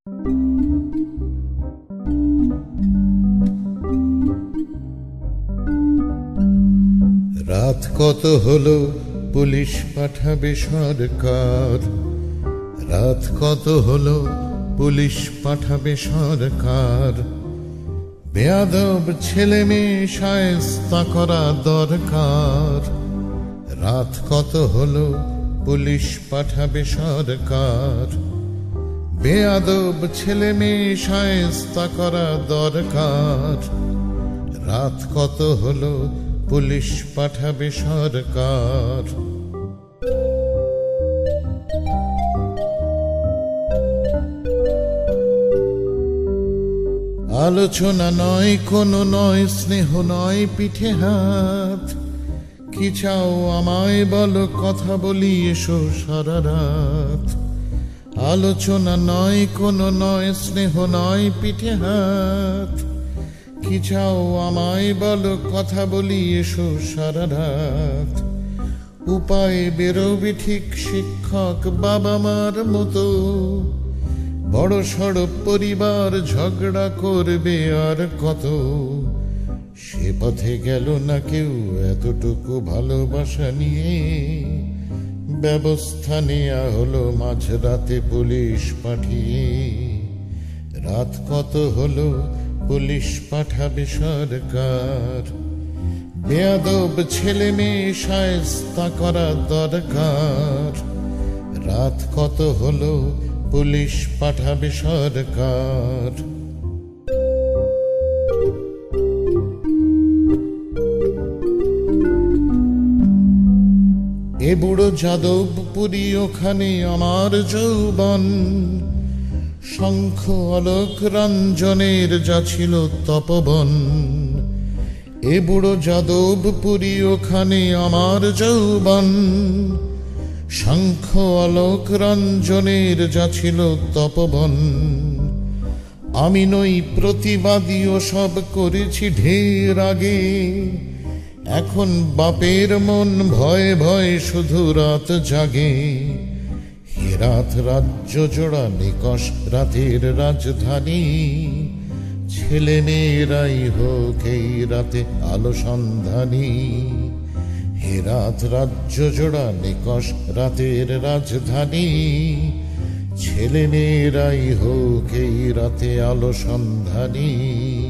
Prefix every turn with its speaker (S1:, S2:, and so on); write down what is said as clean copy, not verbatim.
S1: রাত কত হলো, পুলিশ পাঠাবে সরকার। রাত কত হলো, পুলিশ পাঠাবে সরকার। বেয়াদব ছেলে মেয়ে শায়েস্তা করা দরকার। রাত কত হলো, পুলিশ পাঠাবে সরকার। বেয়াদব ছেলে মেয়ে শায়েস্তা করা দরকার। রাত কত হলো, পুলিশ পাঠাবে সরকার। আলোচনা নয়, কোনো নয়, স্নেহ নয়, পিঠে হাত। কি চাও আমায় বলো, কথা বলি এসো সারা রাত। আলোচনা নয়, কোনো নয়, স্নেহ নয়, পিঠে হাত। কি চাও আমায় বলো, কথা বলি এসো সারা রাত। উপায় বেরোবে ঠিক শিক্ষক বাবা মার মতো। বড় সড় পরিবার ঝগড়া করবে আর কত। সে পথে গেল না কেউ এতটুকু ভালোবাসা নিয়ে। ব্যবস্থা নেয়া হলো মাঝরাতে পুলিশ পাঠিয়ে। রাত কত হলো, পুলিশ পাঠাবে সরকার। বেয়াদব ছেলে মেয়ে শায়েস্তা করা দরকার। রাত কত হলো, পুলিশ পাঠাবে সরকার। এ বুড়ো যাদবপুরী, ওখানে আমার যৌবন। শঙ্খ অলোক রঞ্জনের যা ছিল তপবন। এ বুড়ো যাদবপুরী, ওখানে আমার যৌবন। শঙ্খ অলোক রঞ্জনের যা ছিল তপবন। আমি নই প্রতিবাদী, ও সব করেছি ঢের আগে। এখন বাপের মন ভয়ে ভয়ে শুধু রাত জাগে। হে রাত রাজ্য জোড়া নিকষ রাতের রাজধানী। ছেলে মেয়েরাই হোক এই রাতে আলো সন্ধানী। হে রাত রাজ্য জোড়া নিকষ রাতের রাজধানী। ছেলে মেয়েরাই হোক এই রাতে আলো সন্ধানী।